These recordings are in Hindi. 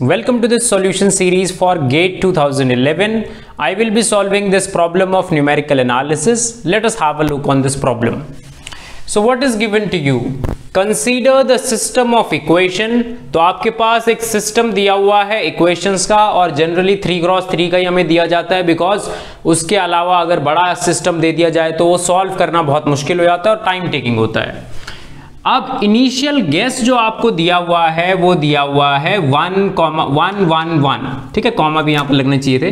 Welcome to this solution series for GATE 2011. I will be solving this problem of numerical analysis. Let us have a look on this problem. So what is given to you? Consider the system of equation. तो आपके पास एक सिस्टम दिया हुआ है इक्वेशंस का और जनरली 3x3 का ही हमें दिया जाता है बिकॉज उसके अलावा अगर बड़ा सिस्टम दे दिया जाए तो वो सॉल्व करना बहुत मुश्किल हो जाता है और टाइम टेकिंग होता है। अब इनिशियल गेस जो आपको दिया हुआ है वो दिया हुआ है 1,1,1,1, ठीक है, कॉमा भी यहां पर लगने चाहिए थे।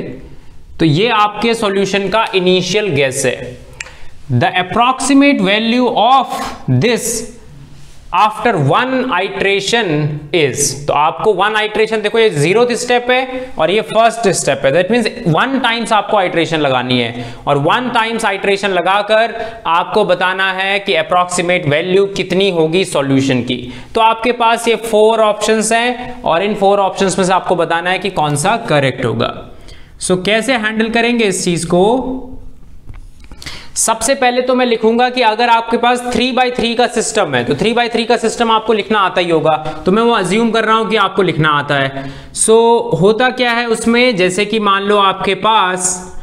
तो ये आपके सॉल्यूशन का इनिशियल गेस है। The approximate value of this after one iteration is, तो आपको वन आइट्रेशन, देखो ये 0th स्टेप है और ये फर्स्ट स्टेप है, दैट मींस 1 टाइम्स आपको आइट्रेशन लगानी है और 1 टाइम्स आइट्रेशन लगाकर आपको बताना है कि अप्रॉक्सीमेट वैल्यू कितनी होगी सॉल्यूशन की। तो आपके पास ये 4 ऑप्शंस हैं और इन 4 ऑप्शंस में से आपको बताना है कि कौन सा करेक्ट होगा। सो कैसे हैंडल करेंगे इस चीज को? सबसे पहले तो मैं लिखूंगा कि अगर आपके पास 3x3 का सिस्टम है तो 3x3 का सिस्टम आपको लिखना आता ही होगा, तो मैं वो अज्यूम कर रहा हूं कि आपको लिखना आता है। सो होता क्या है उसमें, जैसे कि मान लो आपके पास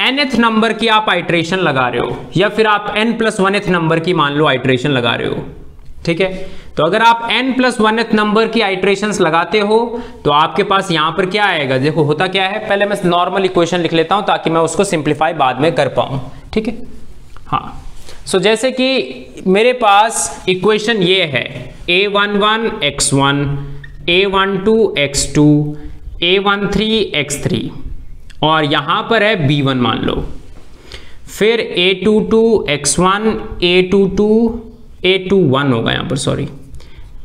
nth नंबर की आप आइट्रेशन लगा रहे हो या फिर आप n+1th नंबर की मान लो आइट्रेशन लगा रहे हो, ठीक है। तो अगर आप n+1th नंबर की आइट्रेशंस लगाते हो तो आपके पास यहां पर क्या आएगा, देखो होता क्या है, पहले मैं नॉर्मल इक्वेशन लिख लेता हूं ताकि मैं उसको सिंप्लीफाई बाद में कर पाऊं, ठीक है। हाँ, सो जैसे कि मेरे पास इक्वेशन ये है a11 x1, a12 x2, a13 x3 और यहां पर है b1 मान लो, फिर a22 x1, a21 होगा यहां पर, sorry,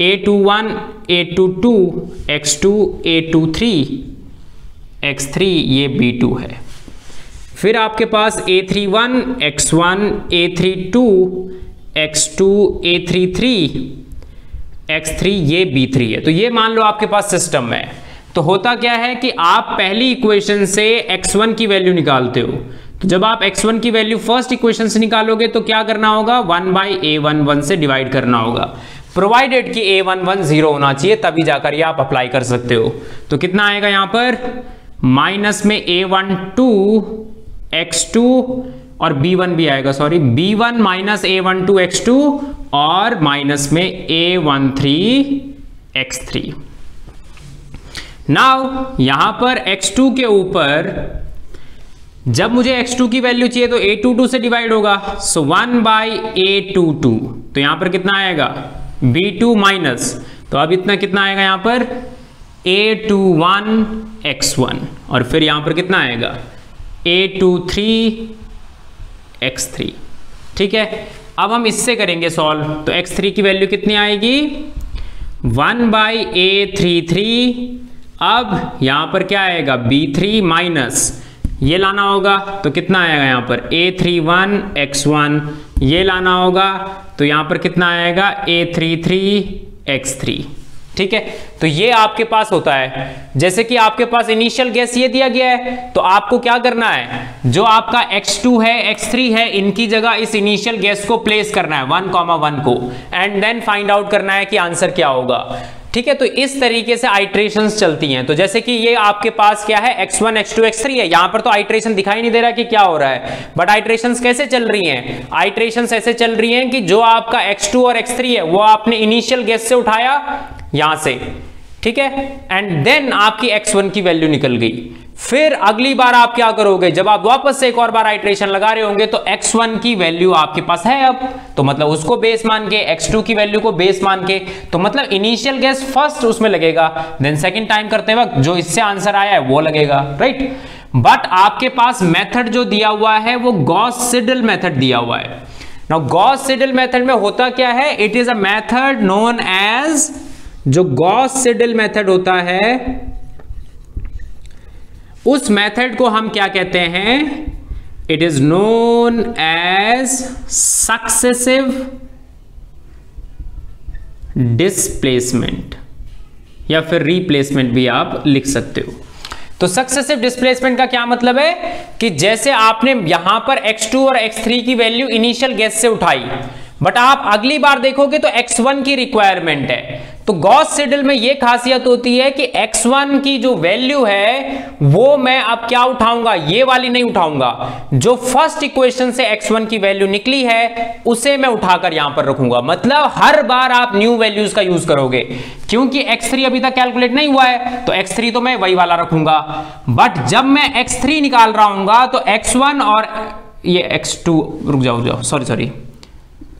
a21, a22 x2, a23 x3, ये b2 है। फिर आपके पास a31 x1, a32 x2, a33 x3, ये b3 है। तो ये मान लो आपके पास सिस्टम है। तो होता क्या है कि आप पहली इक्वेशन से x1 की वैल्यू निकालते हो, तो जब आप x1 की वैल्यू फर्स्ट इक्वेशन से निकालोगे तो क्या करना होगा, 1/a11 से डिवाइड करना होगा, प्रोवाइडेड कि a11 0 होना चाहिए, तभी जाकर ये आप अप्लाई कर सकते हो। तो कितना आएगा यहां पर, माइनस में a12 x2 और b1 भी आएगा, sorry, b1 minus a12 x2 और माइनस में a13 x3। नाउ यहां पर x2 के ऊपर जब मुझे x2 की वैल्यू चाहिए तो a22 से डिवाइड होगा, सो 1/a22, तो यहां पर कितना आएगा, b2 माइनस, तो अब इतना कितना आएगा यहां पर, a21 x1 और फिर यहां पर कितना आएगा, a23 x3, ठीक है। अब हम इससे करेंगे सॉल्व, तो x3 की वैल्यू कितनी आएगी, 1/a33, अब यहां पर क्या आएगा, b3 माइनस, ये लाना होगा तो कितना आएगा यहां पर, a31 x1, ये लाना होगा तो यहां पर कितना आएगा, a33 x3, ठीक है। तो ये आपके पास होता है। जैसे कि आपके पास इनिशियल गेस ये दिया गया है तो आपको क्या करना है, जो आपका x2 है x3 है, इनकी जगह इस इनिशियल गेस को प्लेस करना है 1,1 को, एंड देन फाइंड आउट करना है कि आंसर क्या होगा, ठीक है। तो इस तरीके से आइट्रेशंस चलती हैं। तो जैसे कि ये आपके पास क्या है, x1 x2 x3 है, यहां पर तो आइट्रेशन दिखाई नहीं दे रहा कि क्या हो रहा है, बट आइट्रेशंस कैसे चल रही हैं, आइट्रेशंस ऐसे चल रही हैं कि जो आपका x2 और x3 है वो आपने इनिशियल गेस से उठाया यहां से, ठीक है, एंड देन आपकी x1 की वैल्यू निकल गई। फिर अगली बार आप क्या करोगे, जब आप वापस से एक और बार आइट्रेशन लगा रहे होंगे तो x1 की वैल्यू आपके पास है अब, तो मतलब उसको बेस मान के, x2 की वैल्यू को बेस मान के, तो मतलब इनिशियल गेस फर्स्ट उसमें लगेगा, देन सेकंड टाइम करते वक्त जो इससे आंसर आया है वो लगेगा, राइट। बट आपके पास मेथड जो दिया हुआ है वो गॉस सिडल मेथड दिया हुआ है। नाउ गॉस सिडल मेथड में होता क्या है, it is a method known as, जो गॉस सिडल मेथड होता है उस मेथड को हम क्या कहते हैं, it is known as successive displacement या फिर रिप्लेसमेंट भी आप लिख सकते हो। तो सक्सेसिव डिस्प्लेसमेंट का क्या मतलब है कि जैसे आपने यहां पर x2 और x3 की वैल्यू इनिशियल गेस से उठाई, बट आप अगली बार देखोगे तो x1 की रिक्वायरमेंट है, तो गॉस सीडल में ये खासियत होती है कि x1 की जो वैल्यू है वो मैं अब क्या उठाऊंगा, ये वाली नहीं उठाऊंगा, जो फर्स्ट इक्वेशन से x1 की वैल्यू निकली है उसे मैं उठाकर यहां पर रखूंगा। मतलब हर बार आप न्यू वैल्यूज का यूज करोगे, क्योंकि x3 अभी तक कैलकुलेट नहीं हुआ है तो x3 तो मैं वही वाला रखूंगा। बट जब मैं x3 निकाल रहा हूंगा तो x1 और ये x2, रुक जाओ सॉरी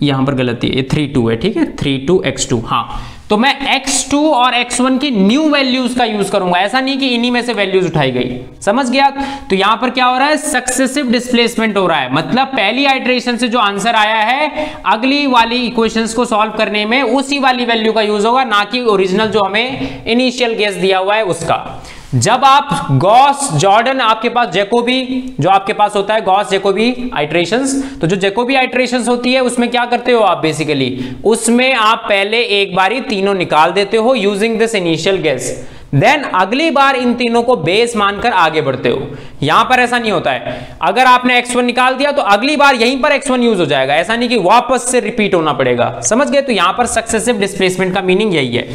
यहां पर गलती है, ये 3 2 है, ठीक है 3 2 x2, हाँ तो मैं x2 और x1 की न्यू वैल्यूज का यूज करूंगा, ऐसा नहीं कि इन्हीं में से वैल्यूज उठाई गई, समझ गया। तो यहां पर क्या हो रहा है, सक्सेसिव डिस्प्लेसमेंट हो रहा है, मतलब पहली आइटरेशन से जो आंसर आया है अगली वाली इक्वेशंस को सॉल्व करने में उसी वाली वैल्यू का यूज होगा, ना कि ओरिजिनल जो हमें इनिशियल गेस दिया हुआ है उसका। जब आप गॉस जॉर्डन आपके पास जैकोबी जो आपके पास होता है गॉस जैकोबी आइटरेशंस, तो जो जैकोबी आइटरेशंस होती है उसमें क्या करते हो आप, बेसिकली उसमें आप पहले एक बारी तीनों निकाल देते हो using this initial guess, then अगली बार इन तीनों को बेस मानकर आगे बढ़ते हो। यहां पर ऐसा नहीं होता है, अगर आपने x1 निकाल दिया तो अगली बार यहीं पर x1 यूज हो जाएगा, ऐसा नहीं कि वापस से रिपीट होना पड़ेगा, समझ गए। तो यहां पर सक्सेसिव डिस्प्लेसमेंट का मीनिंग यही है।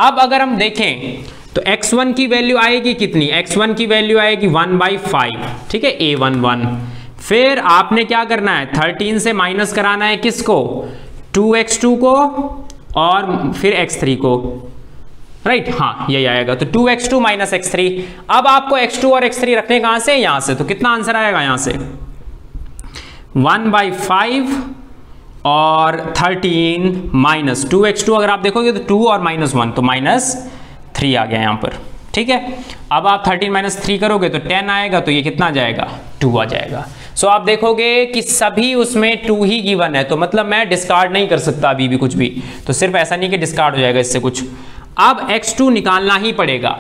अब अगर हम देखें तो x1 की वैल्यू आएगी कितनी, x1 की वैल्यू आएगी 1/5, ठीक है a11। फिर आपने क्या करना है, 13 से माइनस कराना है किसको, 2x2 को और फिर x3 को, राइट, हाँ यही आएगा। तो 2x2 माइनस x3। अब आपको x2 और x3 रखने कहां से, यहां से, तो कितना आंसर आएगा यहां से 1/5 और 13 माइनस 2x2, अगर आप देखोगे तो 2 और -1 तो -3 आ गया यहां पर, ठीक है। अब आप 13 - 3 करोगे तो 10 आएगा, तो ये कितना आ जाएगा 2 आ जाएगा। सो आप देखोगे कि सभी उसमें 2 ही गिवन है, तो मतलब मैं डिस्कार्ड नहीं कर सकता अभी भी कुछ भी, तो सिर्फ ऐसा नहीं कि डिस्कार्ड हो जाएगा इससे कुछ। अब x2 निकालना ही पड़ेगा।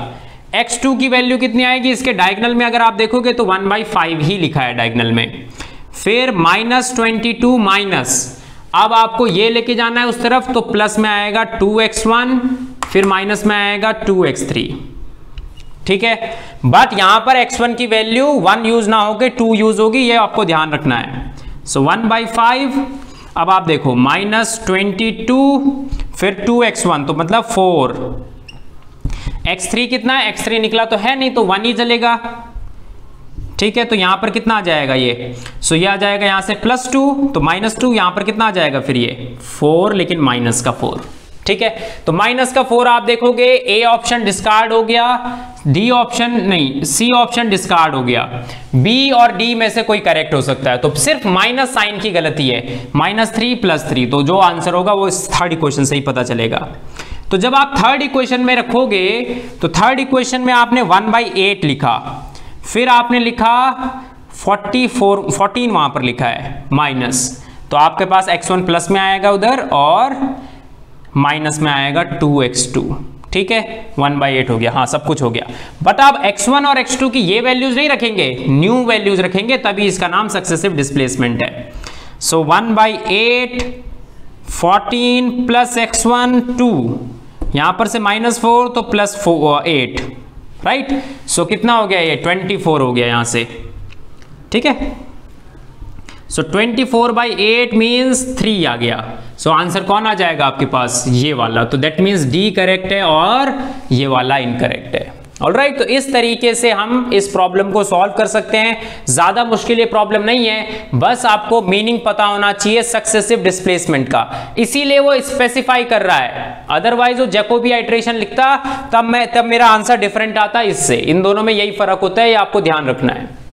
x2 की वैल्यू कितनी आएगी, इसके डायगोनल में अगर आप देखोगे तो 1/5 ही लिखा है डायगोनल में, फिर -22 माइनस, अब आपको ये लेके जाना है उस तरफ, तो प्लस में आएगा 2x1, फिर माइनस में आएगा 2x3, ठीक है। बट यहां पर x1 की वैल्यू 1 यूज ना होके 2 यूज होगी, ये आपको ध्यान रखना है। सो 1/5, अब आप देखो -22 फिर 2x1 तो मतलब 4, x3 कितना है, x3 निकला तो है नहीं तो 1 ही चलेगा, ठीक है। तो यहां पर कितना आ जाएगा ये, सो ये आ जाएगा यहां से +2, तो -2, यहां पर कितना आ जाएगा फिर ये 4, लेकिन माइनस का 4, ठीक है। तो माइनस का 4 आप देखोगे ए ऑप्शन डिस्कार्ड हो गया, डी ऑप्शन नहीं, सी ऑप्शन डिस्कार्ड हो गया, बी और डी में से कोई करेक्ट हो सकता है, तो सिर्फ माइनस साइन की गलती है, -3 + 3, तो जो आंसर होगा वो इस थर्ड इक्वेशन से ही पता चलेगा। तो जब आप थर्ड इक्वेशन में रखोगे तो थर्ड इक्वेशन में आपने 1/8 लिखा, फिर आपने लिखा 14 वहां पर लिखा है माइनस, तो आपके पास x1 प्लस में आएगा उधर और माइनस में आएगा 2x2, ठीक है। 1/8 हो गया, हाँ सब कुछ हो गया। बट आप x1 और x2 की ये वैल्यूज नहीं रखेंगे, न्यू वैल्यूज रखेंगे, तभी इसका नाम सक्सेसिव डिस्प्लेसमेंट है। सो 1/8 14 + x1 2, यहां पर से -4 तो +8, राइट। सो कितना हो गया ये 24 हो गया यहां से, ठीक है। सो 24/8 मीन्स 3 आ गया। सो आंसर कौन आ जाएगा आपके पास, ये वाला, तो दैट मीन्स डी करेक्ट है और ये वाला इनकरेक्ट है। ऑलराइट, तो इस तरीके से हम इस प्रॉब्लम को सॉल्व कर सकते हैं। ज्यादा मुश्किल ये प्रॉब्लम नहीं है, बस आपको मीनिंग पता होना चाहिए सक्सेसिव डिस्प्लेसमेंट का, इसीलिए वो स्पेसिफाई कर रहा है। अदरवाइज वो जैकोबी आइटरेशन लिखता तब मेरा आंसर डिफरेंट आता इससे। इन दोनों में यही फर्क होता है, ये आपको ध्यान रखना है।